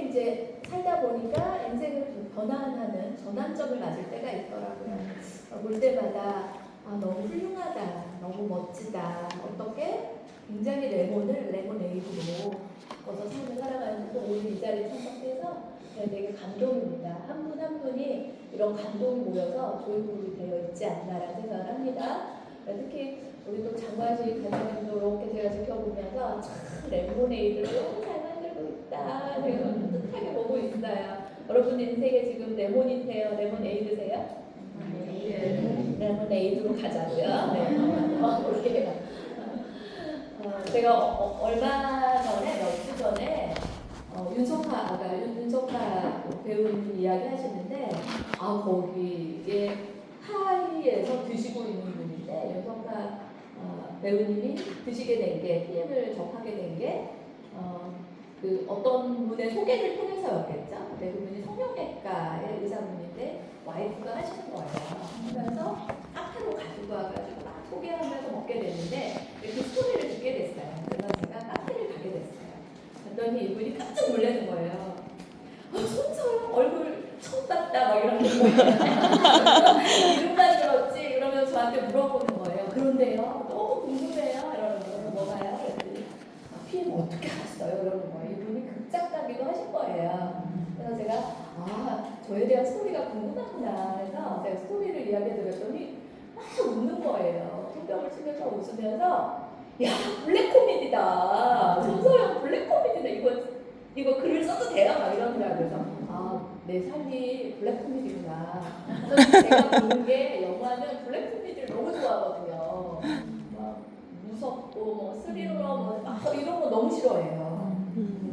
이제 살다 보니까 인생을 좀 변환하는 전환점을 맞을 때가 있더라고요. 볼 때마다 너무 훌륭하다, 너무 멋지다, 어떻게 굉장히 레모네이드로 어서 삶을 살아가는데 오늘 이 자리에 참석해서 되게 감동입니다. 한 분 한 분이 이런 감동이 모여서 조이그룹이 되어 있지 않나라는 생각을 합니다. 특히 우리 또 장관식 단장님도 이렇게 제가 지켜보면서 참 레모네이드를 너무 잘 만들고 있다. 제가 뿌듯하게 보고 있어요. 여러분 인생에 지금 레몬이세요? 레모네이드세요? 레모네이드로 가자고요. 네. 제가 얼마 전에 몇 주 전에 윤석하 배우님 이야기 하시는데 거기에 하이에서 드시고 있는 분인데 윤석하 배우님이 드시게 된 게 PM을 접하게 된 게 그 어떤 분의 소개를 통해서였겠죠. 근데 그분이 성형외과의 의사분인데 와이프가 하시는 거예요. 그래서 카페로 가지고 와가지고 막 소개하면서 먹게 됐는데 그 스토리를 듣게 됐어요. 그래서 제가 카페를 가게 됐어요. 그랬더니 이분이 깜짝 놀라는 거예요. 손서영 얼굴 처음 봤다 막 이러는 거예요. 이름만 들었지 그러면 저한테 물어보는 거예요. 그런데요 너무 궁금해요 이러는 거예요. 뭐가요? 그랬더니 PM 어떻게 알았어요? 이러는 거예요. 이분이 극작가기도 하실 거예요. 그래서 제가 저에 대한 스토리가 궁금하구나 해서 제가 스토리를 이야기 드렸더니 막 웃는 거예요. 손뼉을 치면서 웃으면서 야 블랙 코미디다. 손서영 블랙 코미디다. 이거 글을 써도 돼요? 막 이러는 거야. 그래서 내 삶이 블랙 코미디구나. 그래서 제가 보는 게 영화는 블랙 코미디를 너무 좋아하거든요. 막 무섭고 뭐 스릴러 막 이런 거 너무 싫어해요.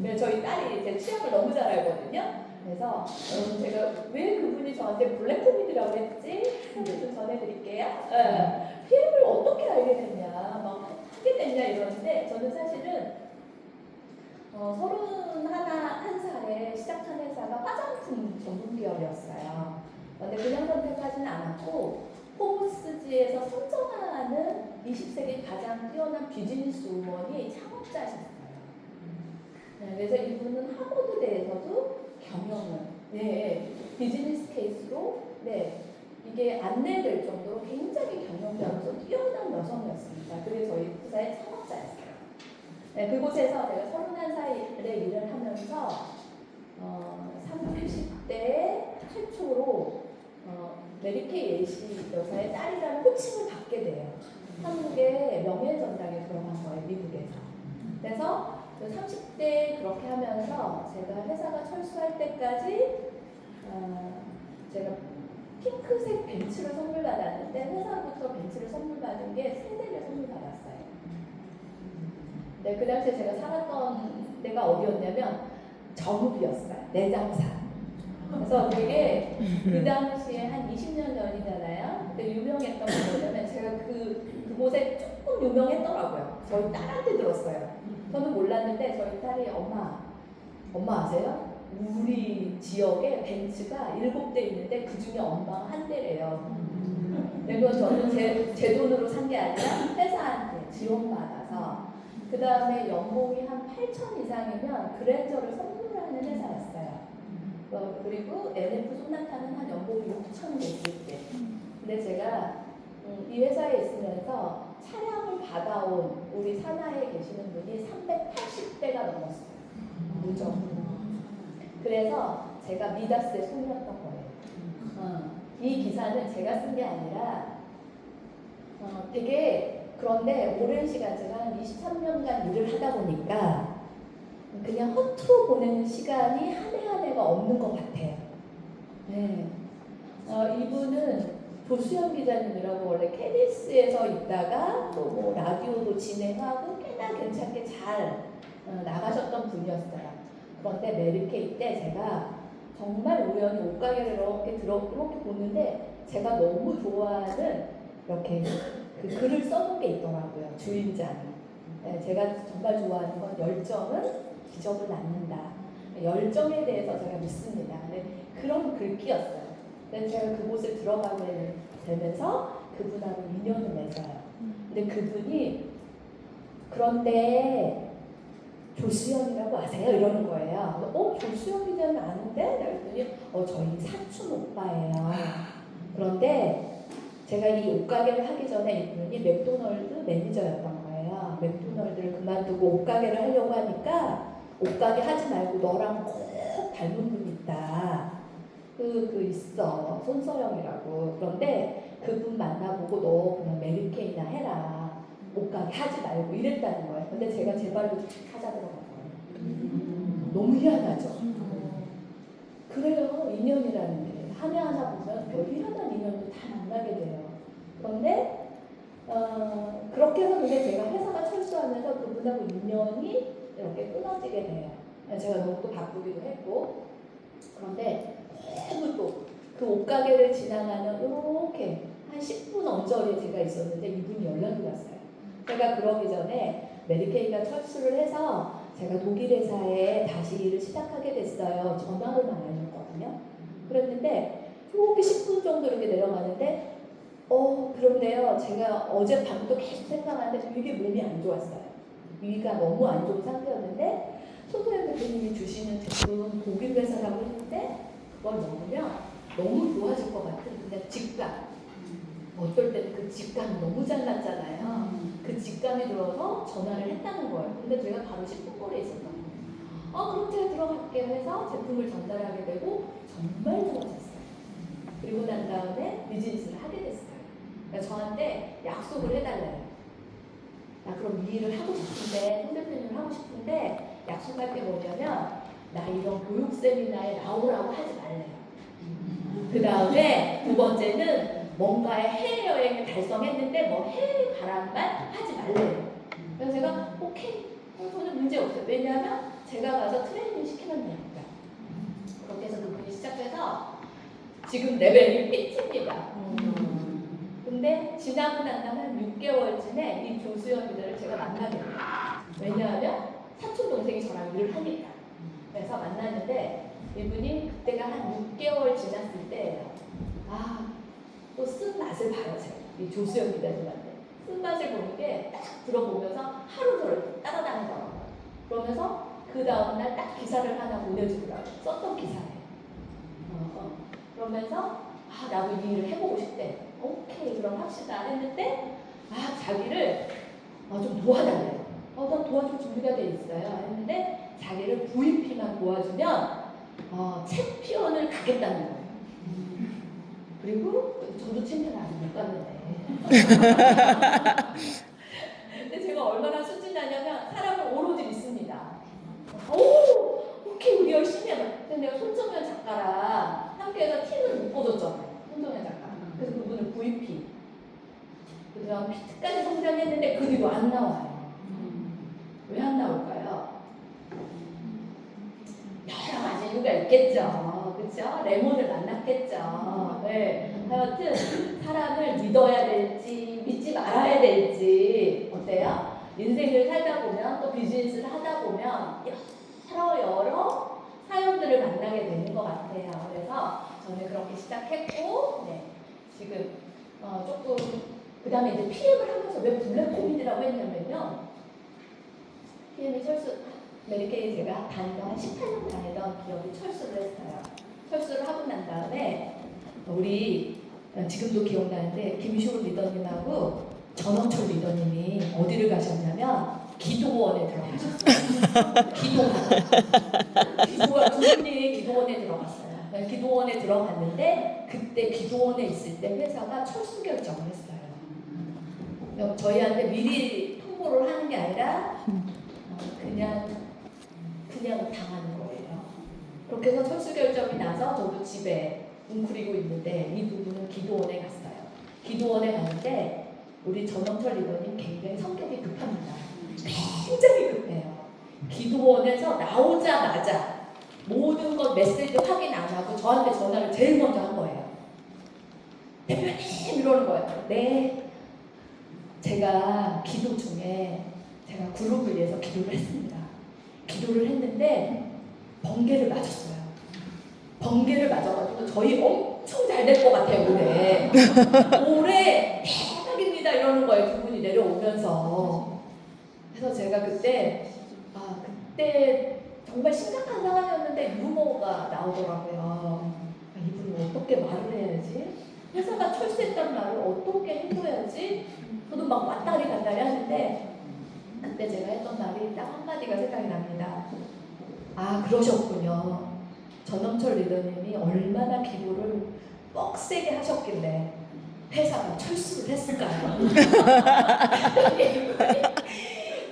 그래서 저희 딸이 제 취향을 너무 잘 알거든요. 그래서 여러분 제가 왜 그분이 저한테 블랙 코미디라고 했지? 소개 좀 전해드릴게요. PM을 어떻게 알게 됐냐, 막 하게 됐냐 이러는데 저는 사실은 31살에 시작한 회사가 화장품 전문 기업이었어요. 근데 그냥 선택하지는 않았고 포브스지에서 선정하는 20세기 가장 뛰어난 비즈니스 우먼이 창업자셨어요. 그래서 이분은 하버드대에서도 경영을 비즈니스 케이스로 이게 안내될 정도로 굉장히 경영자로서 뛰어난 여성이었습니다. 그게 저희 회사의 창업자였어요. 그곳에서 제가 31살에 일을 하면서 30대 최초로 메리케이 예시 여사의 딸이라는 호칭을 받게 돼요. 한국의 명예전당에 들어간 거예요, 미국에서. 그래서 30대 그렇게 하면서 제가 회사가 철수할 때까지 제가 핑크색 벤츠를 선물 받았는데 회사로부터 벤츠를 선물 받은 게 3대를 선물 받았어요. 네, 그 당시에 제가 살았던 데가 어디였냐면 정읍이었어요. 내장산. 그래서 되게 그 당시에 한 20년 전이잖아요. 근데 유명했던 게 뭐냐면 제가 그곳에 조금 유명했더라고요. 저희 딸한테 들었어요. 저는 몰랐는데 저희 딸이 엄마 아세요? 우리 지역에 벤츠가 7대 있는데 그 중에 엄마가 한 대래요. 그리고 저는 제 돈으로 산 게 아니라 회사한테 지원받아서 그 다음에 연봉이 한 8천 이상이면 그랜저를 선물하는 회사였어요. 그리고 NF 소나타는 한 연봉이 6천 됐을 때. 근데 제가 이 회사에 있으면서 차량을 받아온 우리 산하에 계시는 분이 380대가 넘었어요. 무적. 그래서 제가 미다스의 손이었던 거예요. 이 기사는 제가 쓴 게 아니라 되게 그런데 오랜 시간 제가 한 23년간 일을 하다 보니까 그냥 허투루 보내는 시간이 한 해 한 해가 없는 것 같아요. 네. 이분은 조수연 기자님이라고 원래 KBS에서 있다가 또 뭐 라디오도 진행하고 꽤나 괜찮게 잘 나가셨던 분이었어요. 그런데 메리케이 때 제가 정말 우연히 옷가게를 이렇게 보는데 제가 너무 좋아하는 이렇게 그 글을 써놓은 게 있더라고요. 주인장이. 제가 정말 좋아하는 건 열정은 기적을 낳는다. 열정에 대해서 제가 믿습니다. 그런 글귀였어요. 제가 그곳에 들어가게 되면서 그분하고 인연을 맺어요. 근데 그분이 그런데 조수영이라고 아세요? 이러는 거예요. 조수영 기자는 아는데? 그랬더니 저희 사촌 오빠예요. 그런데 제가 이 옷가게를 하기 전에 이분이 맥도널드 매니저였던 거예요. 맥도널드를 그만두고 옷가게를 하려고 하니까 옷가게 하지 말고 너랑 꼭 닮은 분 있다. 있어. 손서영이라고. 그런데 그분 만나보고 너 그냥 메리케이나 해라. 옷가게 하지 말고 이랬다는 거예요. 근데 제가 제 발로 찾아 들어간 거예요. 너무 희한하죠. 그래요. 인연이라는 게 하나하나 보면 별 희한한 인연도 다 만나게 돼요. 그런데 그렇게 해서 근데 제가 회사가 철수하면서 그분하고 인연이 이렇게 끊어지게 돼요. 제가 너무 또 바쁘기도 했고. 그런데 너무 또 그 옷가게를 지나가는 이렇게 한 10분 언저리에 제가 있었는데 이분이 연락이 왔어요. 제가 그러기 전에 메리케이가 철수를 해서 제가 독일 회사에 다시 일을 시작하게 됐어요. 전화로만 알렸거든요. 그랬는데 이렇게 10분 정도 이렇게 내려가는데 그런데요. 제가 어젯밤도 계속 생각하는데 되게 몸이 안 좋았어요. 위가 너무 안 좋은 상태였는데 손소연 대표님이 주시는 제품 독일 회사라고 했는데 그걸 먹으면 너무 좋아질 것 같은 그냥 직감. 어떨 때는 그 직감이 너무 잘 났잖아요. 그 직감이 들어서 전화를 했다는 거예요. 근데 제가 바로 10분 거리에 있었던 거예요. 그럼 제가 들어갈게요 해서 제품을 전달하게 되고 정말 좋아졌어요. 그리고 난 다음에 비즈니스를 하게 됐어요. 그러니까 저한테 약속을 해달래요. 나 그럼 이 일을 하고 싶은데, 손 대표님을 하고 싶은데 약속할 게 뭐냐면 나 이런 교육 세미나에 나오라고 하지 말래요. 그 다음에 두 번째는 뭔가의 해외여행을 달성했는데 뭐 해외 가란만 하지 말래요. 그래서 제가 오케이, 저는 문제 없어요. 왜냐하면 제가 가서 트레이닝 시키면 되니까. 그렇게 해서 그분이 시작해서 지금 레벨이 P입니다. 근데 지나고 난 다음에 6개월쯤에 이 조수연이들을 제가 만나게 돼요. 왜냐하면 사촌 동생이 저랑 일을 하니까. 그래서 만났는데 이분이 그때가 한 6개월 지났을 때예요. 또 쓴맛을 봐요, 제가. 이 조수연 기자님한테. 쓴맛을 보는 게 딱 들어보면서 하루 저를 따라다니더라고요. 그러면서 그 다음날 딱 기사를 하나 보내주더라고요. 썼던 기사예요. 그러면서 나도 이 일을 해보고 싶대. 오케이, 그럼 합시다 했는데 자기를 좀 도와달래요. 나 도와줄 준비가 돼 있어요 했는데 자기를 VP만 도와주면 챔피언을 가겠다는 거예요. 그리고 저도 챔피언 아직 못 갔는데 근데 제가 얼마나 순진하냐면 사람을 오로지 믿습니다. 오케이, 우리 열심히 해봐. 근데 내가 손정현 작가랑 함께해서 팀을 묶어줬잖아요. 손정현 작가. 그래서 그분은 VP. 그 다음 피트까지 성장했는데 그 뒤로 안 나와요. 왜 안 나올까요? 여러 가지 이유가 있겠죠. 그렇죠? 레몬을 만났겠죠. 네. 하여튼 사람을 믿어야 될지 믿지 말아야 될지 어때요? 인생을 살다 보면 또 비즈니스를 하다 보면 여러 사연들을 만나게 되는 것 같아요. 그래서 저는 그렇게 시작했고 지금 조금 그 다음에 이제 PM을 하면서 왜 블랙코미디라고 했냐면요. PM이 메리케이 제가 다니던 한 18년 다니던 기업이 철수를 했어요. 철수를 하고 난 다음에 우리 지금도 기억나는데 김슈로 리더님하고 전원철 리더님이 어디를 가셨냐면 기도원에 들어가셨어요. 기도원 두 분이 기도원에 들어갔어요. 기도원에 들어갔는데 그때 기도원에 있을 때 회사가 철수 결정을 했어요. 저희한테 미리 통보를 하는 게 아니라 그냥 당하는 거예요. 그렇게 해서 철수 결정이 나서 저도 집에 웅크리고 있는데 이 부분은 기도원에 갔어요. 기도원에 갔는데 우리 전원철 리더님 굉장히 성격이 급합니다. 굉장히 급해요. 기도원에서 나오자마자 모든 것 메시지 확인 안 하고 저한테 전화를 제일 먼저 한 거예요. 대표님 이러는 거예요. 네. 제가 기도 중에 제가 그룹을 위해서 기도를 했습니다. 기도를 했는데 번개를 맞았어요. 번개를 맞아가지고 저희 엄청 잘 될 것 같아요. 올해 대박입니다 이러는 거예요. 두 분이 내려오면서. 그래서 제가 그때 그때 정말 심각한 상황이었는데 유머가 나오더라고요. 이분은 어떻게 말을 해야지? 회사가 철수했단 말을 어떻게 해줘야지? 저도 막 왔다리 갔다리 하는데 그때 제가 했던 말이 딱 한마디가 생각이 납니다. 아, 그러셨군요. 전원철 리더님이 얼마나 기부를 뻑세게 하셨길래 회사가 철수를 했을까요?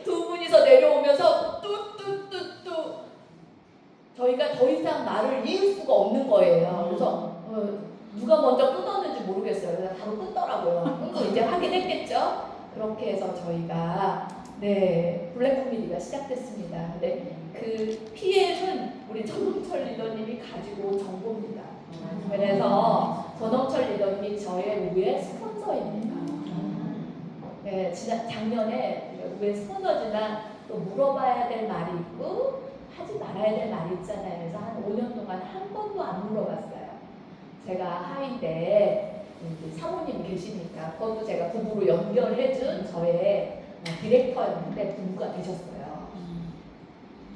두 분이서 내려오면서 뚜뚜뚜뚜 저희가 더 이상 말을 이을 수가 없는 거예요. 그래서 누가 먼저 끊었는지 모르겠어요. 그래서 바로 끊더라고요. 끊고 이제 확인했겠죠? 그렇게 해서 저희가 블랙 코미디가 시작됐습니다. 근데 그 PM은 우리 전홍철 리더님이 가지고 온 정보입니다. 그래서 전홍철 리더님이 저의 우회 스폰서입니다. 네, 작년에 우회 스폰서지만 또 물어봐야 될 말이 있고 하지 말아야 될 말이 있잖아요. 그래서 한 5년 동안 한 번도 안 물어봤어요. 제가 하위 때 사모님이 계시니까 그것도 제가 부부로 연결해준 저의 디렉터였는데 부부가 되셨어요.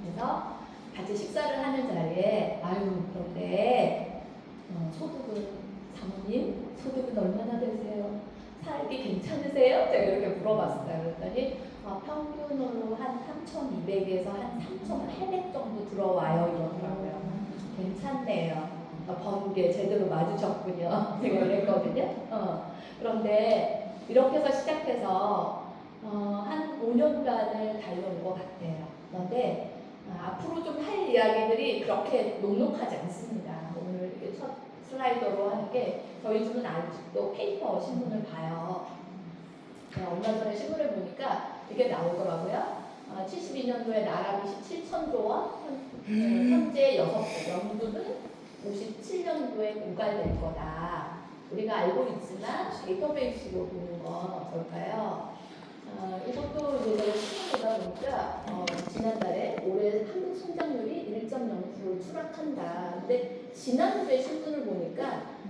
그래서 같이 식사를 하는 자리에 그런데 소득은 사모님 소득은 얼마나 되세요? 살기 괜찮으세요? 제가 이렇게 물어봤어요. 그랬더니 평균으로 한 3,200에서 한 3,800 정도 들어와요 이러더라고요. 괜찮네요. 번 게 제대로 맞으셨군요. 제가 이랬거든요. 그런데 이렇게 해서 시작해서 한 5년간을 달려온 것 같아요. 그런데 앞으로 좀 할 이야기들이 그렇게 녹록하지 않습니다. 오늘 이렇게 첫 슬라이더로 하는 게 저희 집은 아직도 페이퍼 신문을 봐요. 얼마 전에 신문을 보니까 이게 나오더라고요. 72년도에 나라비 17,000조 원, 현재 6개, 연구는 57년도에 고갈될 거다. 우리가 알고 있지만 데이터베이스로 보는 건 어떨까요? 이것도 이제 신문 보다 보니까 지난달에 올해 한국 성장률이 1.0%로 추락한다. 근데 지난주에 신문을 보니까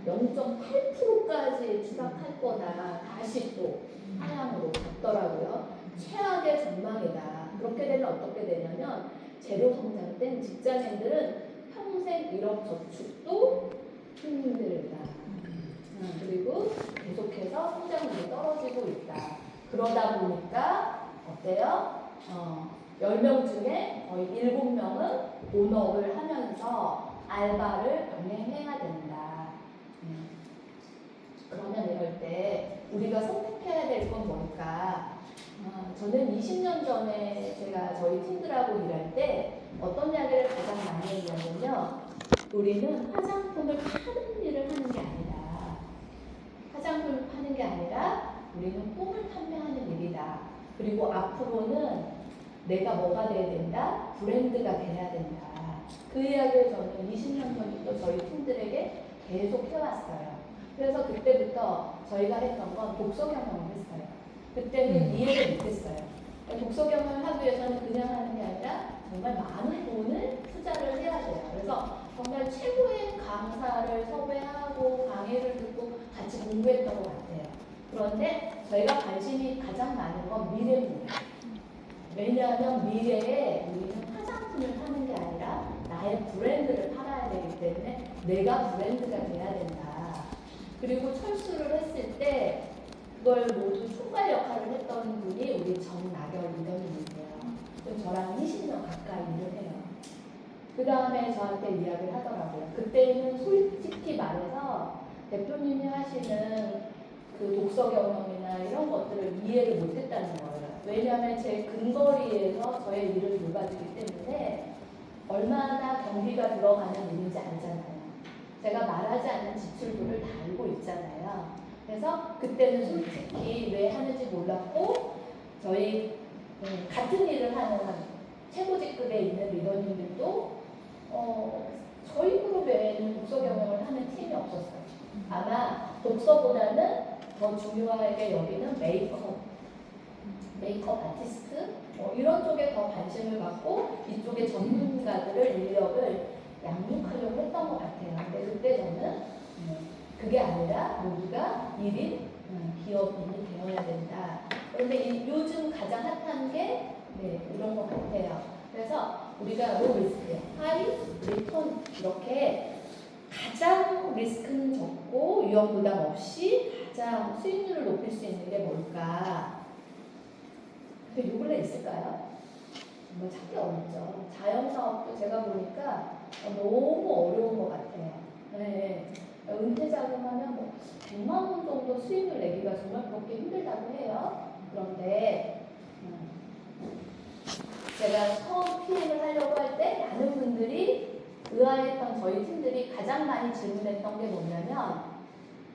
0.8%까지 추락할 거다. 다시 또 하향으로 갔더라고요. 최악의 전망이다. 그렇게 되면 어떻게 되냐면 제로 성장된 직장인들은 평생 일억 저축도 힘들다. 그리고 계속해서 성장률이 떨어지고 있다. 그러다 보니까 어때요? 10명 중에 거의 7명은 본업을 하면서 알바를 병행해야 된다. 그러면 이럴 때 우리가 선택해야 될 건 뭘까? 저는 20년 전에 제가 저희 팀들하고 일할 때 어떤 이야기를 가장 많이 했냐면요. 우리는 화장품을 파는 일을 하는 게 아니다. 화장품을 파는 게 아니라 우리는 꿈을 판매하는 일이다. 그리고 앞으로는 내가 뭐가 돼야 된다? 브랜드가 돼야 된다. 그 이야기를 저는 20년 전부터 저희 팀들에게 계속 해왔어요. 그래서 그때부터 저희가 했던 건 독서 경험을 했어요. 그때는 이해를 못했어요. 독서 경험을 하기 위해서는 그냥 하는 게 아니라 정말 많은 돈을 투자를 해야 돼요. 그래서 정말 최고의 강사를 섭외하고 강의를 듣고 같이 공부했던 것 같아요. 그런데 저희가 관심이 가장 많은 건 미래입니다. 왜냐하면 미래에 우리는 화장품을 파는 게 아니라 나의 브랜드를 팔아야 되기 때문에 내가 브랜드가 돼야 된다. 그리고 철수를 했을 때 그걸 모두 총괄 역할을 했던 분이 우리 정나결 리더님이세요. 저랑 20년 가까이 일을 해요. 그 다음에 저한테 이야기를 하더라고요. 그때는 솔직히 말해서 대표님이 하시는 그 독서 경험이나 이런 것들을 이해를 못했다는 거예요. 왜냐하면 제 근거리에서 저의 일을 돌봐주기 때문에 얼마나 경비가 들어가는 일인지 알잖아요. 제가 말하지 않는 지출들을 다 알고 있잖아요. 그래서 그때는 솔직히 왜 하는지 몰랐고 저희 같은 일을 하는 최고직급에 있는 리더님들도 저희 그룹 외에는 독서 경험을 하는 팀이 없었어요. 아마 독서보다는 더 중요하게 여기는 메이크업 아티스트 이런 쪽에 더 관심을 갖고 이쪽에 전문가들을 인력을 양육하려고 했던 것 같아요. 근데 그때 저는 그게 아니라 모두가 1인 기업인이 되어야 된다. 그런데 요즘 가장 핫한 게 이런 것 같아요. 그래서 우리가 로 리스크예요. 하이, 리턴 이렇게 가장 리스크는 적고 위험 부담 없이 가장 수익률을 높일 수 있는 게 뭘까? 요 근래 있을까요? 정말 찾기 어렵죠. 자영사업도 제가 보니까 너무 어려운 것 같아요. 네. 은퇴 자금하면 뭐 100만 원 정도 수익을 내기가 정말 그렇게 힘들다고 해요. 그런데 제가 처음 PM을 하려고 할 때 많은 분들이 의아했던 저희 팀들이 가장 많이 질문했던 게 뭐냐면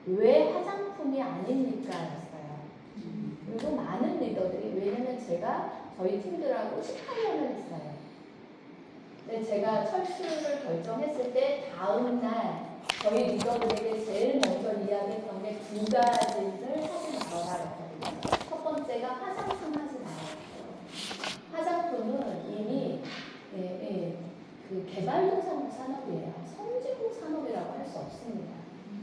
왜 화장품이 아닙니까? 였어요. 그리고 많은 리더들이 왜냐면 제가 저희 팀들하고 18년을 했어요. 근데 제가 철수를 결정했을 때 다음 날 저희 리더들에게 제일 먼저 이야기했던 게 두 가지를 하지 말아라 했거든요. 첫 번째가 화장품 하지 말아요. 화장품은 이미 그 개발도상국 산업이에요. 선진국 산업이라고 할 수 없습니다.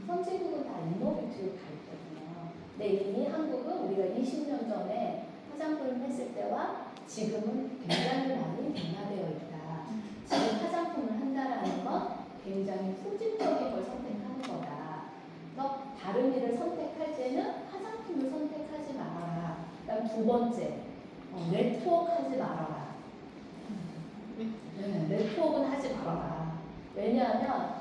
선진국은 다 이노베이티브 가 있거든요. 근데 이미 한국은 우리가 20년 전에 화장품을 했을 때와 지금은 굉장히 많이 변화되어 있다. 지금 화장품을 한다라는 건 굉장히 후진적인 걸 선택하는 거다. 그래서 다른 일을 선택할 때는 화장품을 선택하지 말아라. 그다음 두 번째, 네트워크 하지 말아라. 네트워크는 하지 말아라. 왜냐하면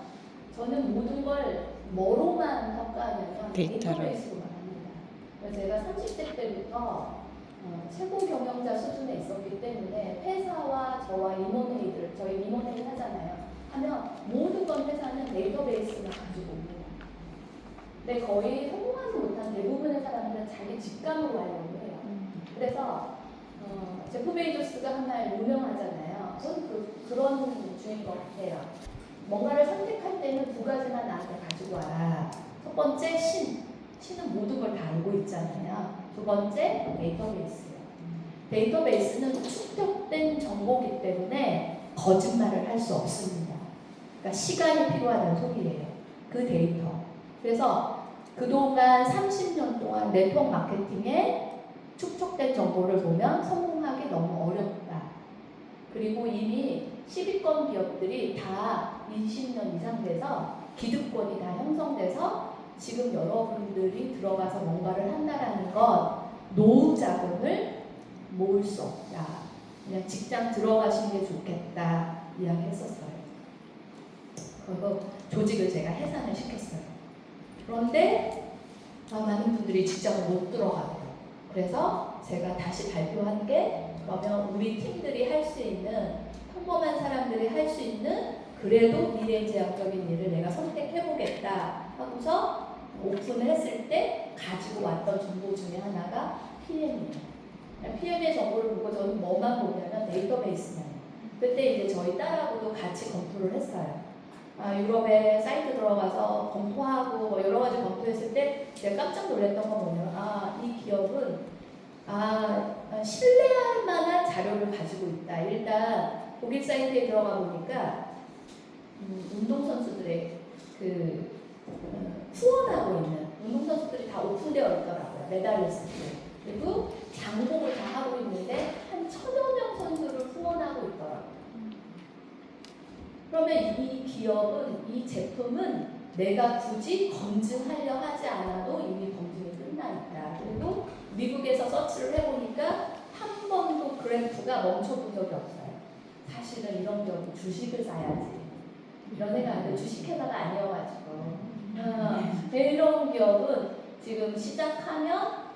저는 모든 걸 뭐로만 평가하냐면 데이터베이스로만 합니다. 제가 30대 때부터 최고 경영자 수준에 있었기 때문에 회사와 저와 임원회의들, 저희 임원회의 하잖아요. 하면 모든 건 회사는 데이터베이스만 가지고 옵니다. 근데 거의 성공하지 못한 대부분의 사람들은 자기 직감으로 하려고 해요. 그래서 제프 베이조스가 한 말 유명하잖아요. 저는 그런 주인 것 같아요. 뭔가를 선택할 때는 두 가지만 나한테 가지고 와라. 첫 번째 신은 모든 걸 다 알고 있잖아요. 두 번째 데이터베이스예요. 데이터베이스는 축적된 정보이기 때문에 거짓말을 할 수 없습니다. 그러니까 시간이 필요하다는 소리예요. 그 데이터. 그래서 그동안 30년 동안 네트워크 마케팅에 축적된 정보를 보면 성공하기 너무 어렵다. 그리고 이미 10위권 기업들이 다 20년 이상 돼서 기득권이 다 형성돼서 지금 여러분들이 들어가서 뭔가를 한다라는 건 노후 자금을 모을 수 없다. 그냥 직장 들어가시는 게 좋겠다 이야기했었어요. 그리고 조직을 제가 해산을 시켰어요. 그런데 많은 분들이 직장을 못 들어가요. 그래서 제가 다시 발표한 게 그러면 우리 팀들이 할 수 있는 평범한 사람들이 할 수 있는 그래도 미래지향적인 일을 내가 선택해보겠다 하고서 오픈을 했을 때 가지고 왔던 정보 중에 하나가 PM이에요. PM의 정보를 보고 저는 뭐만 보냐면 데이터베이스만. 그때 이제 저희 딸하고도 같이 검토를 했어요. 유럽에 사이트 들어가서 검토하고 뭐 여러 가지 검토했을 때 제가 깜짝 놀랐던 건 뭐냐면 이 기업은 신뢰할 만한 자료를 가지고 있다. 일단 독일 사이트에 들어가 보니까 운동선수들의 후원하고 있는 운동선수들이 다 오픈되어 있더라고요. 메달리스트들. 그리고 장복을 다 하고 있는데 한 1000여 명 선수를 후원하고 있더라고요. 그러면 이 기업은, 이 제품은 내가 굳이 검증하려 하지 않아도 이미 검증이 끝나 있다. 그리고 미국에서 서치를 해보니까 한 번도 그래프가 멈춰본 적이 없어요. 사실은 이런 기업은 주식을 사야지. 이런 생각인데 주식회사가 아니어가지고. 이런 기업은 지금 시작하면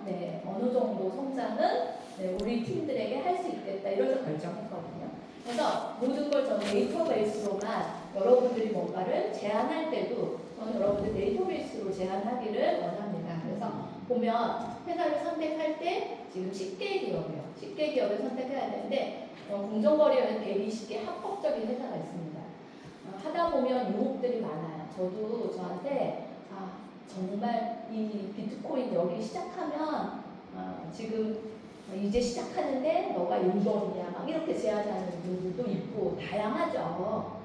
어느 정도 성장은 우리 팀들에게 할 수 있겠다. 이래서 결정했거든요. 그래서 모든 걸 저는 데이터베이스로만 여러분들이 뭔가를 제안할 때도 저는 여러분들 데이터베이스로 제안하기를 원합니다. 그래서 보면 회사를 선택할 때 지금 10개 기업이에요. 10개 기업을 선택해야 되는데 공정거래위원회 120개 합법적인 회사가 있습니다. 하다 보면 유혹들이 많아요. 저도 저한테 정말 이 비트코인 여기 시작하면 지금 이제 시작하는데 너가 1번이냐 막 이렇게 제안하는 분들도 있고 다양하죠.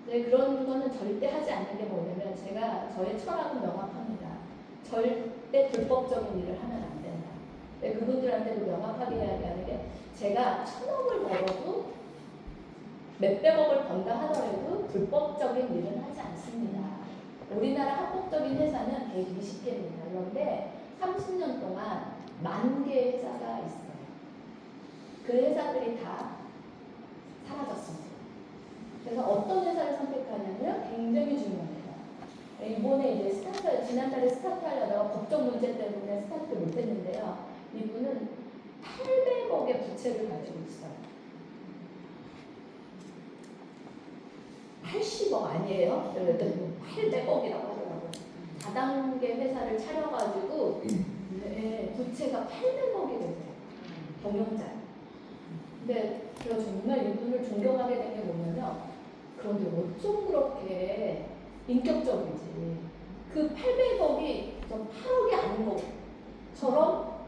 근데 그런 거는 절대 하지 않는 게 뭐냐면 제가 저의 철학은 명확합니다. 절대 불법적인 일을 하면 안 된다. 근데 그분들한테도 명확하게 이야기하는 게 제가 1000억을 벌어도 몇백억을 번다 하더라도 불법적인 일은 하지 않습니다. 우리나라 합법적인 회사는 120개입니다. 그런데 30년 동안 10,000개의 회사가 있어요. 그 회사들이 다 사라졌습니다. 그래서 어떤 회사를 선택하냐면 굉장히 중요합니다. 이번에 이제 지난달에 스타트 하려다가 법적 문제 때문에 스타트 못했는데요. 이분은 800억의 부채를 가지고 있어요. 80억 아니에요? 800억이라고 하더라고요. 다단계 회사를 차려가지고 부채가 800억이 됐어요. 경영자. 근데 제가 정말 이분을 존경하게 된 게 뭐냐면, 그런데 어쩜 그렇게 인격적이지. 그 800억이 8억이 아닌 것처럼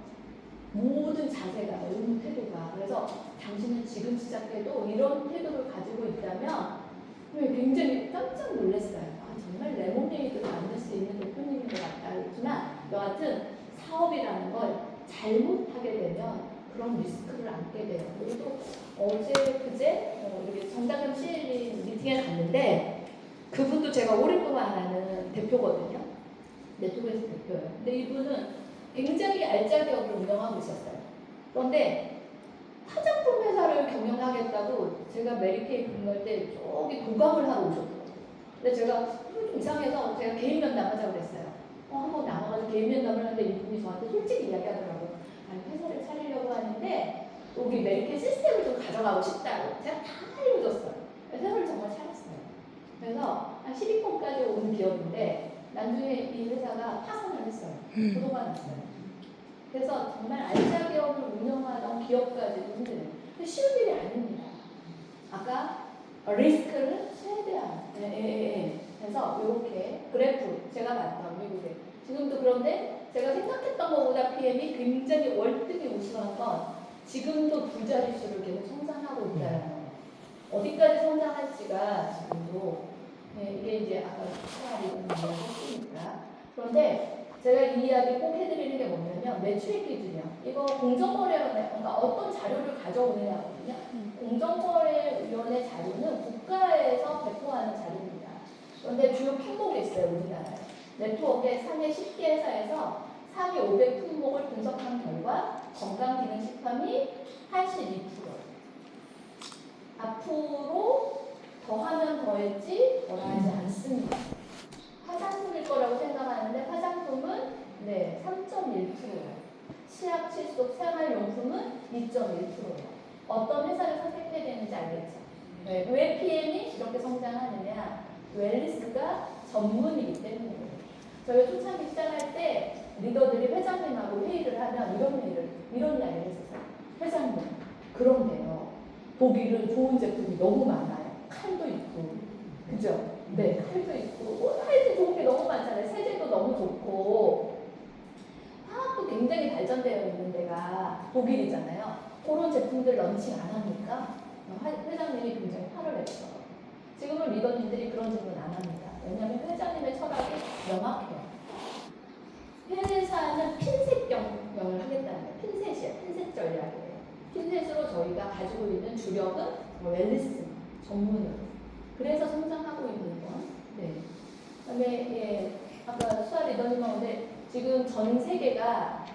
모든 자세가, 모든 태도가. 그래서 당신은 지금 시작해도 이런 태도를 가지고 있다면 굉장히 깜짝 놀랐어요. 정말 레모네이드를 만들 수 있는 대표님인 것 같다. 그렇지만 여하튼 사업이라는 걸 잘못하게 되면 그런 리스크를 안게 돼요. 그리고 어제 그제 이렇게 정다경 CL이 미팅에 갔는데, 그분도 제가 오랫동안 아는 대표거든요. 네트워크에서 대표예요. 근데 이분은 굉장히 알짜 기업을 운영하고 있었어요. 그런데 화장품 회사를 경영하겠다고 제가 메리케이 근무할 때 저기 도감을 하러 오셨더라고요. 근데 제가 좀 이상해서 제가 개인 면담하자고 그랬어요. 한번 나와가지고 개인 면담을 하는데 이분이 저한테 솔직히 이야기하더라고요. 아니, 회사를 차리려고 하는데 여기 메리케이 시스템을 좀 가져가고 싶다고. 제가 다 알려줬어요. 회사를 정말 차렸어요. 그래서 한 10위권까지 오는 기업인데 나중에 이 회사가 파산을 했어요. 부도가 났어요. 그래서 정말 알짜 기업을 운영하던 기업까지도 힘드네요. 근데 쉬운 일이 아닙니다. 아까 리스크를 최대한. 그래서 이렇게 그래프 제가 봤던 미국에 지금도. 그런데 제가 생각했던 것보다 PM이 굉장히 월등히 우수한 건 지금도 두 자릿수를 계속 성장하고 있다는 거예요. 어디까지 성장할지가 지금도 이게 이제 아까 수학이 이야기했으니까. 그런데 제가 이 이야기 꼭 해드리는 게 뭐냐면 매출액 기준이요. 이거 공정거래위원회, 그러니까 어떤 자료를 가져오느냐거든요. 공정거래위원회 자료는 국가에서 배포하는 자료입니다. 그런데 주요 품목이 있어요, 우리나라에. 네트워크의 상해 10개 회사에서 상위 500 품목을 분석한 결과 건강기능식품이 82%. 앞으로 더하면 더했지 덜하지 않습니다. 화장품일 거라고 생각하는데 화장품은 3.1%예요. 치약, 칫솔, 생활용품은 2.1%예요. 어떤 회사를 선택해야 되는지 알겠죠? 왜 PM이 이렇게 성장하느냐? 웰리스가 전문이기 때문이에요. 저희가 초창기 시작할 때 리더들이 회장님하고 회의를 하면 이런 이야기를 했었어요. 회장님, 그런데요, 독일은 좋은 제품이 너무 많아요. 칼도 있고, 그죠? 네, 칼도 있고, 하여튼 좋은 게 너무 많잖아요. 세제도 너무 좋고, 화학도 굉장히 발전되어 있는 데가 독일이잖아요. 그런 제품들 런칭 안 합니까? 회장님이 굉장히 화를 냈죠. 지금은 리더님들이 그런 질문 안 합니다. 왜냐하면 회장님의 철학이 명확해요. 회사는 핀셋 경영을 하겠다는 거예요. 핀셋이에요. 핀셋 전략이에요. 핀셋으로 저희가 가지고 있는 주력은 웰리스 전문으로. 그래서 성장하고 있는 건. 그다음에 아까 수아 리더님하고 지금 전 세계가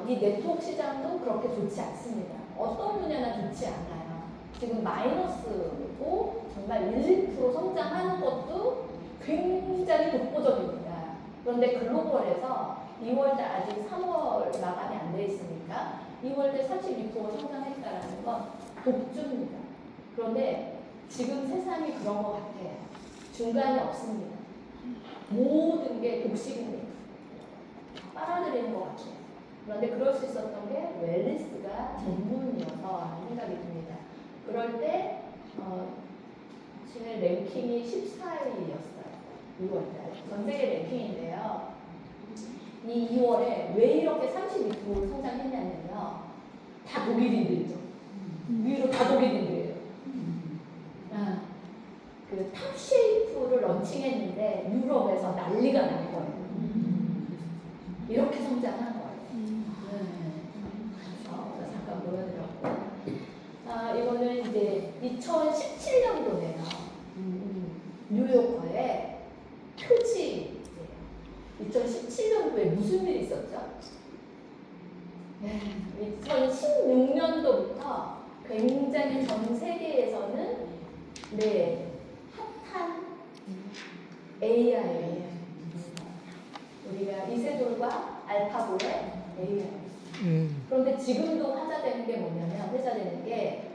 이 네트워크 시장도 그렇게 좋지 않습니다. 어떤 분야나 좋지 않아요. 지금 마이너스고 정말 1, 2% 성장하는 것도 굉장히 독보적입니다. 그런데 글로벌에서 2월달 아직 3월 마감이 안 돼 있으니까 2월달 32% 성장했다는 건 독주입니다. 그런데 지금 세상이 그런 것 같아요. 중간이 없습니다. 모든 게 독식입니다. 빨아들이는 것 같아요. 그런데 그럴 수 있었던 게 웰리스가 전문이어서 하는 생각이 듭니다. 그럴 때 지금 랭킹이 14위였어요. 2월달. 전 세계 랭킹인데요. 이 2월에 왜 이렇게 32% 성장했냐면요. 다 독일인들이죠. 위로 다 독일인들이에요. 그 탑쉐이프를 런칭했는데 유럽에서 난리가 난 거예요. 이렇게 성장한 거예요. 잠깐 보여드렸고, 이거는 이제 2017년도네요. 뉴요커의 표지예요. 2017년도에 무슨 일이 있었죠? 2016년도부터 굉장히 전 세계에서는 핫한 AI, 우리가 이세돌과 알파고의 AI. 그런데 지금도 회자되는 게 뭐냐면, 회자되는 게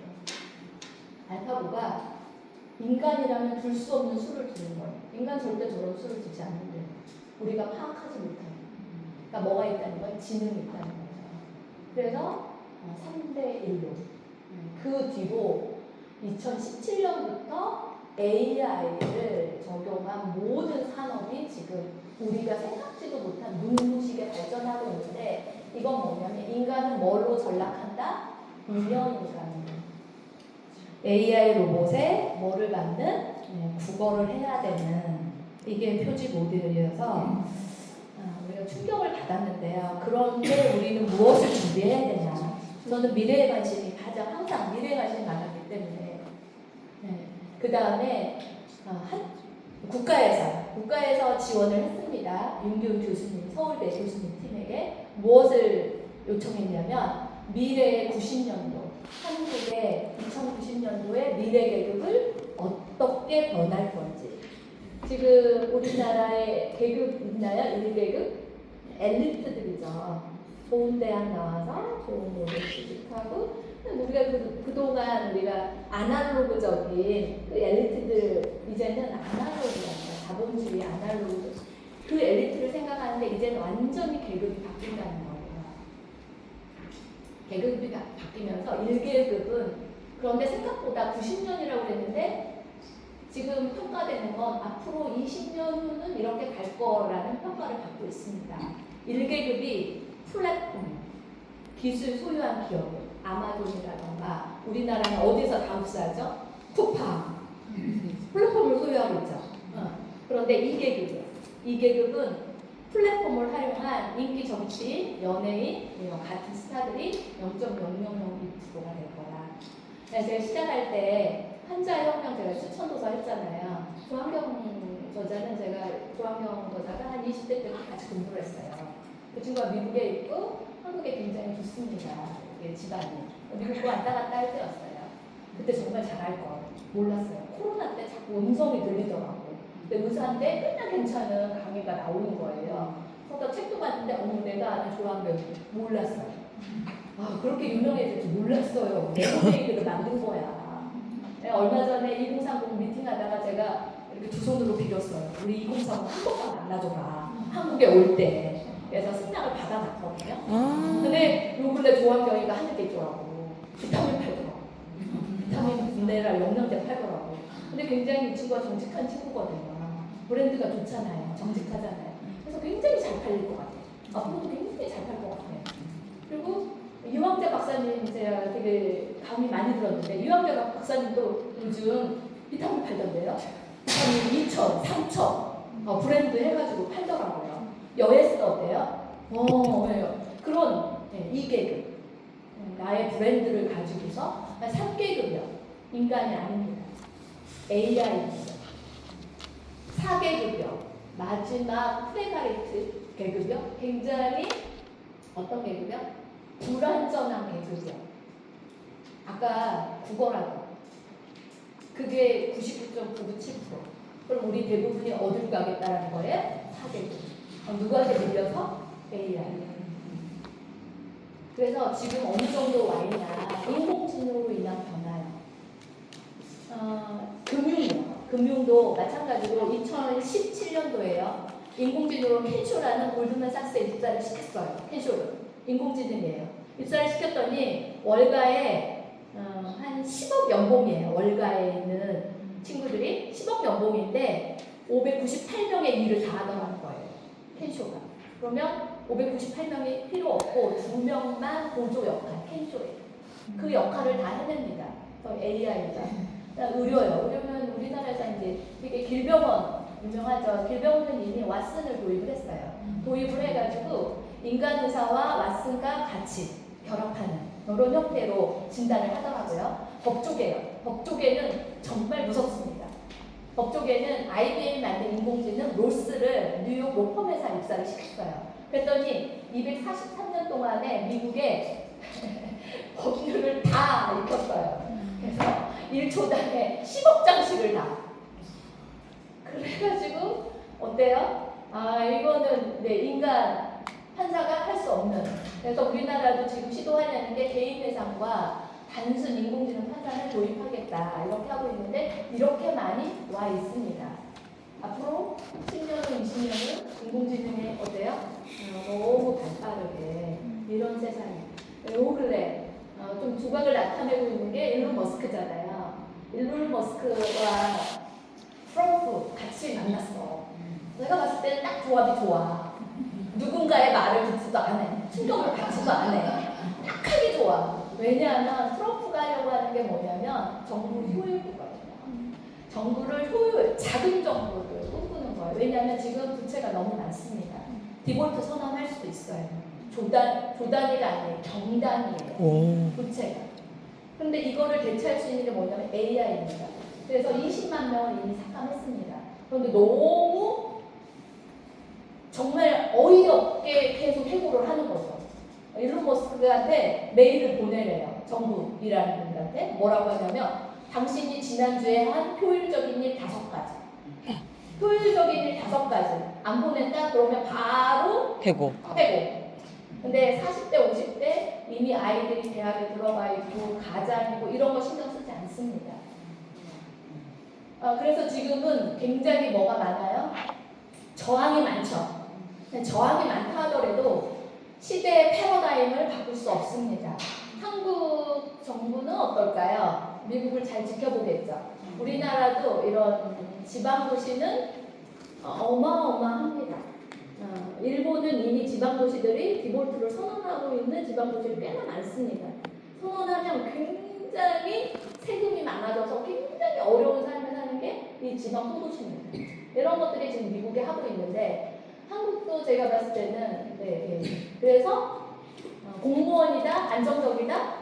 알파고가 인간이라면 둘 수 없는 수를 두는 거예요. 인간 절대 저런 수를 두지 않는데 우리가 파악하지 못해요. 그러니까 뭐가 있다는 건 지능이 있다는 거죠. 그래서 3대 1로 그 뒤로 2017년부터 AI를 적용한 모든 산업이 지금 우리가 생각지도 못한 눈부시게 발전하고 있는데, 이건 뭐냐면 인간은 뭘로 전락한다? 인명인간. AI 로봇에 뭐를 받는? 국어를 해야 되는, 이게 표지 모델이어서 우리가 충격을 받았는데요. 그런데 우리는 무엇을 준비해야 되냐? 저는 미래에 관심이 항상 미래에 관심이 많았기 때문에 그 다음에 국가에서 지원을 했습니다. 윤기훈 교수님, 서울대 교수님 팀에게 무엇을 요청했냐면, 미래의 90년도, 한국의 2090년도의 미래 계급을 어떻게 변할 건지. 지금 우리나라의 계급 있나요? 1계급? 엘리트들이죠. 좋은 대학 나와서 좋은 곳에 취직하고, 우리가 그동안 우리가 아날로그적인 그 엘리트들, 이제는 아날로그란다. 자본주의 아날로그. 그 엘리트를 생각하는데 이제는 완전히 계급이 바뀐다는 거예요. 계급이 바뀌면서 1계급은, 그런데 생각보다 90년이라고 그랬는데 지금 평가되는 건 앞으로 20년 후는 이렇게 갈 거라는 평가를 받고 있습니다. 1계급이 플랫폼, 기술 소유한 기업, 아마존이라던가, 우리나라는 어디서 다 흡수하죠? 쿠팡, 플랫폼을 소유하고 있죠. 그런데 2계급은 플랫폼을 활용한 인기 정치인, 연예인, 같은 스타들이 0.0002%가 될 거다. 제가 시작할 때 한자혁명 제가 추천도서 했잖아요. 조한경 저자는 조한경 저자가 한 20대 때부터 같이 공부를 했어요. 그 친구가 미국에 있고 한국에 굉장히 좋습니다. 집안이. 미국 왔다 갔다 할 때였어요. 그때 정말 잘할 거 몰랐어요. 코로나 때 자꾸 음성이 들리더라고. 근데 의사인데 맨날 괜찮은 강의가 나오는 거예요. 그래서 책도 봤는데 내가 아는 조한경 몰랐어요. 그렇게 유명해질 줄 몰랐어요. 내 선생님들을 만든 거야. 얼마 전에 2030 미팅하다가 제가 이렇게 두 손으로 빌었어요. 우리 2030 한 번만 만나줘라. 한국에 올 때. 그래서 승낙을 받아놨거든요. 근데 요 근래 조한경이가 하는 게 있더라고. 비타민 팔더라고. 비타민 미네랄 영양제 팔더라고. 근데 굉장히 이 친구가 정직한 친구거든요. 브랜드가 좋잖아요. 정직하잖아요. 그래서 굉장히 잘 팔릴 것 같아요. 앞으로도 굉장히 잘 팔 것 같아요. 그리고 유황재 박사님 제가 되게 감이 많이 들었는데, 유황재 박사님도 요즘 비타민 팔던데요. 비타민 2천, 3천 브랜드 해가지고 팔더라고요. 여예스 어때요? 그런 2계급. 나의 브랜드를 가지고서 3계급이요. 인간이 아닙니다. AI입니다. 4계급이요. 마지막 프레가리트 계급이요. 굉장히 어떤 계급이요? 불완전한 계급이요. 아까 국어라고. 그게 99.997%. 그럼 우리 대부분이 어디로 가겠다라는 거예요? 4계급. 누구한테 밀려서? AI. 그래서 지금 어느 정도 와 있나, 인공지능으로 인한 변화요. 금융도 마찬가지로 2017년도에요. 인공지능으로 캔쇼라는 골드만삭스에 입사를 시켰어요. 캔쇼를. 인공지능이에요. 입사를 시켰더니 월가에 한 10억 연봉이에요. 월가에 있는 친구들이 10억 연봉인데 598명의 일을 다 하더라는 거예요. 캔쇼가. 그러면 598명이 필요 없고 2명만 보조 역할, 캔쇼에. 그 역할을 다 해냅니다. AI가. 의료요. 의료는 우리나라에서 이제 되게 길병원 유명하죠. 길병원은 이미 왓슨을 도입을 했어요. 도입을 해가지고 인간 의사와 왓슨과 같이 결합하는 이런 형태로 진단을 하더라고요. 법조계요. 법조계는 정말 무섭습니다. 법조계는 IBM이 만든 인공지능 롤스를 뉴욕 로펌 회사 입사를 시켰어요. 그랬더니 243년 동안에 미국의 법률을 다 익혔어요. 그래서 1초당에 10억 장씩을 다. 그래가지고 어때요? 아 이거는 네, 인간 판사가 할 수 없는. 그래서 우리나라도 지금 시도하려는 게 개인 회상과 단순 인공지능 판사를 도입하겠다 이렇게 하고 있는데 이렇게 많이 와 있습니다. 앞으로 10년은 20년은 인공지능이 어때요? 너무 발빠르게 이런 세상이. 요 근래 좀 두각을 나타내고 있는 게 일론 머스크잖아요. 일론 머스크와 트럼프 같이 만났어. 내가 봤을 때는 딱 조합이 좋아. 누군가의 말을 듣지도 않아. 충격을 받지도 않아. 딱 하기 좋아. 왜냐하면 트럼프가 하려고 하는 게 뭐냐면 정부 효율이거든요. 정부를 작은 정부를 꿈꾸는 거예요. 왜냐하면 지금 부채가 너무 많습니다. 디볼트 선언할 수도 있어요. 조단위가 아니에요. 경단위예요. 부채가. 근데 이거를 대체할 수 있는 게 뭐냐면 AI입니다. 그래서 20만 명을 이미 삭감했습니다. 그런데 너무 정말 어이없게 계속 해고를 하는 거죠. 일론 머스크한테 메일을 보내래요. 정부 일하는 분들한테 뭐라고 하냐면 당신이 지난주에 한 효율적인 일 5가지 효율적인 일 5가지 안 보낸다? 그러면 바로 해고. 근데 40대 50대 이미 아이들이 대학에 들어가 있고 가장이고 이런 거 신경 쓰지 않습니다. 그래서 지금은 굉장히 뭐가 많아요? 저항이 많죠. 저항이 많다 하더라도 시대의 패러다임을 바꿀 수 없습니다. 한국 정부는 어떨까요? 미국을 잘 지켜보겠죠. 우리나라도 이런 지방도시는 어마어마합니다. 일본은 이미 지방도시들이 디볼트를 선언하고 있는 지방도시들이 꽤나 많습니다. 선언하면 굉장히 세금이 많아져서 굉장히 어려운 삶을 사는 게 이 지방 소도시입니다. 이런 것들이 지금 미국에 하고 있는데 한국도 제가 봤을 때는 그래서 공무원이다 안정적이다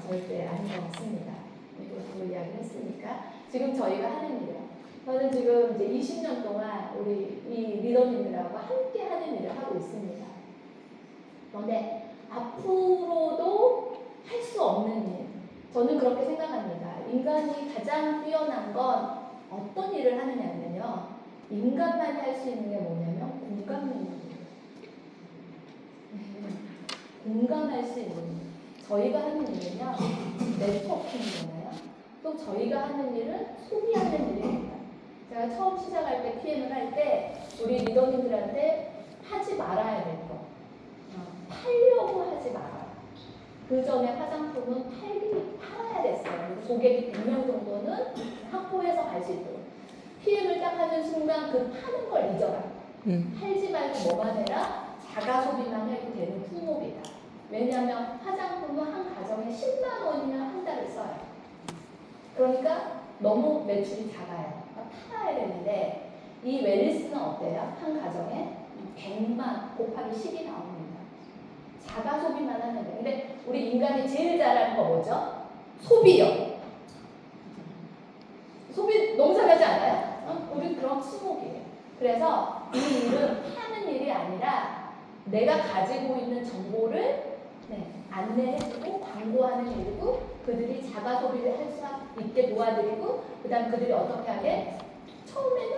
절대 아닌 것 같습니다. 이것도 이야기를 했으니까 지금 저희가 하는 일이요. 저는 지금 이제 20년 동안 우리 이 리더님들하고 함께 하는 일을 하고 있습니다. 그런데 앞으로도 할 수 없는 일, 저는 그렇게 생각합니다. 인간이 가장 뛰어난 건 어떤 일을 하느냐면요. 인간만이 할 수 있는 게 뭐냐면 공감 능력이에요. 공감할 수 있는 일. 저희가 하는 일은요. 네트워킹이잖아요. 또 저희가 하는 일은 소비하는 일입니다. 제가 처음 시작할 때 TM을 할 때 우리 리더님들한테 하지 말아야 될 거. 팔려고 하지 말아요. 그 전에 화장품은 팔아야 됐어요. 고객이 100명 정도는 확보해서 갈 수 있도록. PM을 딱 하는 순간 그 파는 걸 잊어라. 팔지 말고 뭐만 해라? 자가 소비만 해도 되는 품목이다. 왜냐하면 화장품은 한 가정에 10만 원이면 한 달을 써요. 그러니까 너무 매출이 작아요. 팔아야 되는데 이 웰리스는 어때요? 한 가정에 100만 곱하기 10이 나옵니다. 자가 소비만 하면 돼요. 근데 우리 인간이 제일 잘하는 거 뭐죠? 소비요. 소비 너무 잘하지 않아요? 우리 그런 수목이에요. 그래서 이 일은 파는 일이 아니라 내가 가지고 있는 정보를 안내해주고 광고하는 일이고 그들이 자가 소비를 할 수 있게 도와드리고 그 다음 그들이 어떻게 하게? 처음에는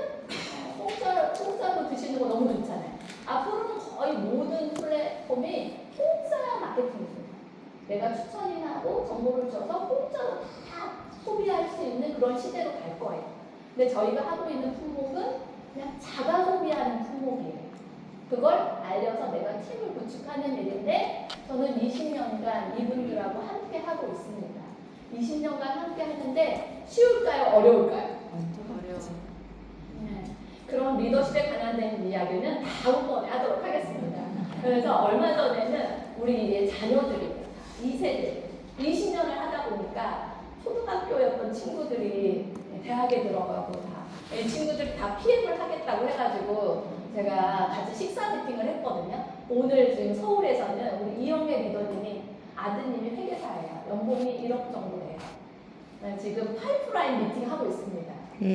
공짜로 드시는 거 너무 좋잖아요. 앞으로는 거의 모든 플랫폼이 공짜 마케팅입니다. 내가 추천이나 하고 정보를 줘서 공짜로 다 소비할 수 있는 그런 시대로 갈 거예요. 근데 저희가 하고 있는 품목은 그냥 자가 소비하는 품목이에요. 그걸 알려서 내가 팀을 구축하는 일인데 저는 20년간 이분들하고 함께 하고 있습니다. 20년간 함께 하는데 쉬울까요? 어려울까요? 어려워. 그런 리더십에 관련된 이야기는 다음번에 하도록 하겠습니다. 그래서 얼마 전에는 우리 자녀들이 2세대 20년을 하다 보니까 초등학교였던 친구들이 대학에 들어가고 이 친구들이 다 PM을 하겠다고 해가지고 제가 같이 식사 미팅을 했거든요. 오늘 지금 서울에서는 우리 이영애 리더님이 아드님이 회계사예요. 연봉이 1억 정도 돼요. 지금 파이프라인 미팅 하고 있습니다.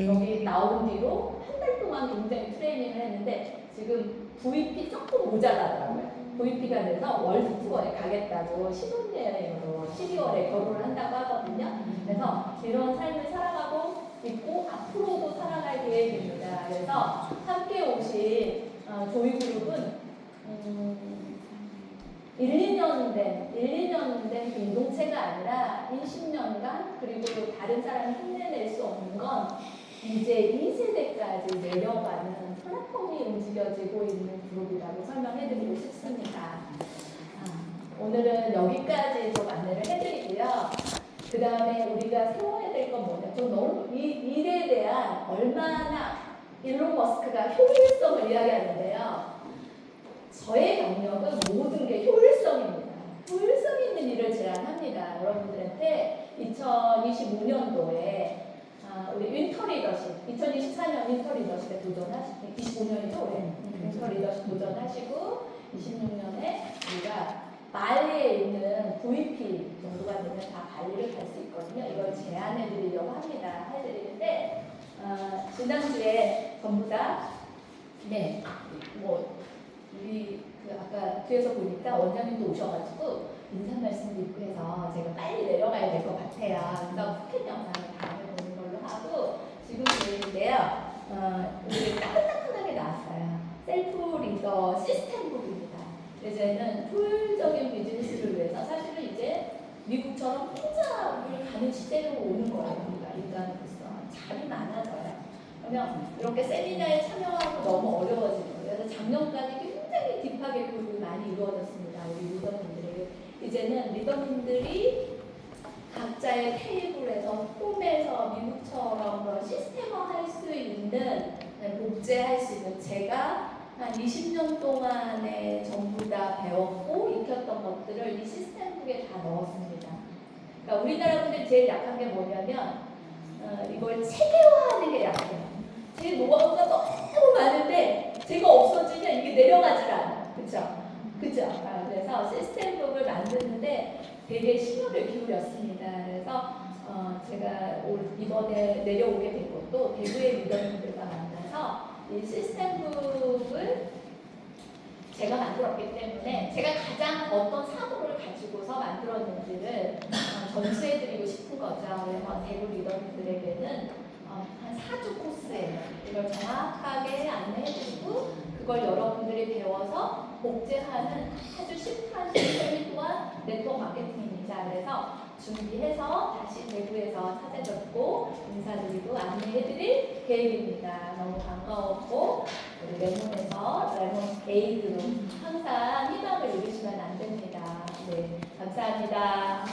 여기 나온 뒤로 한 달 동안 굉장히 트레이닝을 했는데 지금 VP 조금 모자라더라고요. VP가 돼서 월드 투어에 가겠다고 신혼여행으로 12월에 결혼을 한다고 하거든요. 그래서 이런 삶을 살아가고 있고 앞으로도 살아갈 계획입니다. 그래서 함께 오신 조이그룹은 1, 2년 된 공동체가 아니라 20년간 그리고 다른 사람이 흉내낼 수 없는 건 이제 2세대까지 내려가는 플랫폼이 움직여지고 있는 그룹이라고 설명해드리고 싶습니다. 오늘은 여기까지 좀 안내를 해드리고요. 그 다음에 우리가 세워야 될 건 뭐냐? 좀 너무 이 일에 대한 얼마나 일론 머스크가 효율성을 이야기하는데요. 저의 경력은 모든 게 효율성입니다. 효율성 있는 일을 제안합니다. 여러분들한테 2025년도에 우리 윈터 리더십, 2024년 윈터 리더십에 도전하시고 25년이죠 올해 윈터 리더십 도전하시고 26년에 우리가 발리에 있는 VP 정도가 되면 다 발리를 갈 수 있거든요. 이걸 제안해 드리려고 합니다. 해드리는데 지난주에 전부 다 우리 아까 뒤에서 보니까 원장님도 오셔가지고 인사 말씀도 있고 해서 제가 빨리 내려가야 될 것 같아요. 그래서 푸켓 영상을 다음에 보는 걸로 하고 지금 보이는데요. 우리 따끈따끈하게 나왔어요. 셀프 리더 시스템북입니다. 이제는 효율적인 비즈니스를 위해서 사실은 이제 미국처럼 혼자를 가는 시대로 오는 거예요. 우리가 인간으로서 잘이 많아져요. 그러면 이렇게 세미나에 참여하고 너무 어려워지는 거예요. 그래서 작년까지 굉장히 딥하게 교육이 많이 이루어졌습니다. 우리 리더님들이. 이제는 리더님들이 각자의 테이블에서 홈에서 미국처럼 그런 시스템화 할 수 있는 복제할 수 있는 제가 한 20년 동안에 전부 다 배웠고 익혔던 것들을 이 시스템북에 다 넣었습니다. 그러니까 우리나라 분들이 제일 약한 게 뭐냐면 이걸 체계화하는 게 약해요. 제 노하우가 너무 많은데 제가 없어지면 이게 내려가질 않아요. 그쵸? 그래서 시스템북을 만드는데 되게 신경을 기울였습니다. 그래서 제가 이번에 내려오게 된 것도 대구의 리더님들과 만나서 이 시스템북을 제가 만들었기 때문에 제가 가장 어떤 사고를 가지고서 만들었는지를 전수해드리고 싶은 거죠. 그래서 대구 리더님들에게는 한 4주 코스예요. 이걸 정확하게 안내해주시고 그걸 여러분들이 배워서 복제하는 아주 심플한 시스템이 또한 네트워크 마케팅입니다. 그래서 준비해서 다시 대구에서 찾아뵙고 인사드리고 안내해드릴 계획입니다. 너무 반가웠고 우리 레몬에서 레몬 에이드로 항상 희망을 잃으시면 안 됩니다. 네, 감사합니다.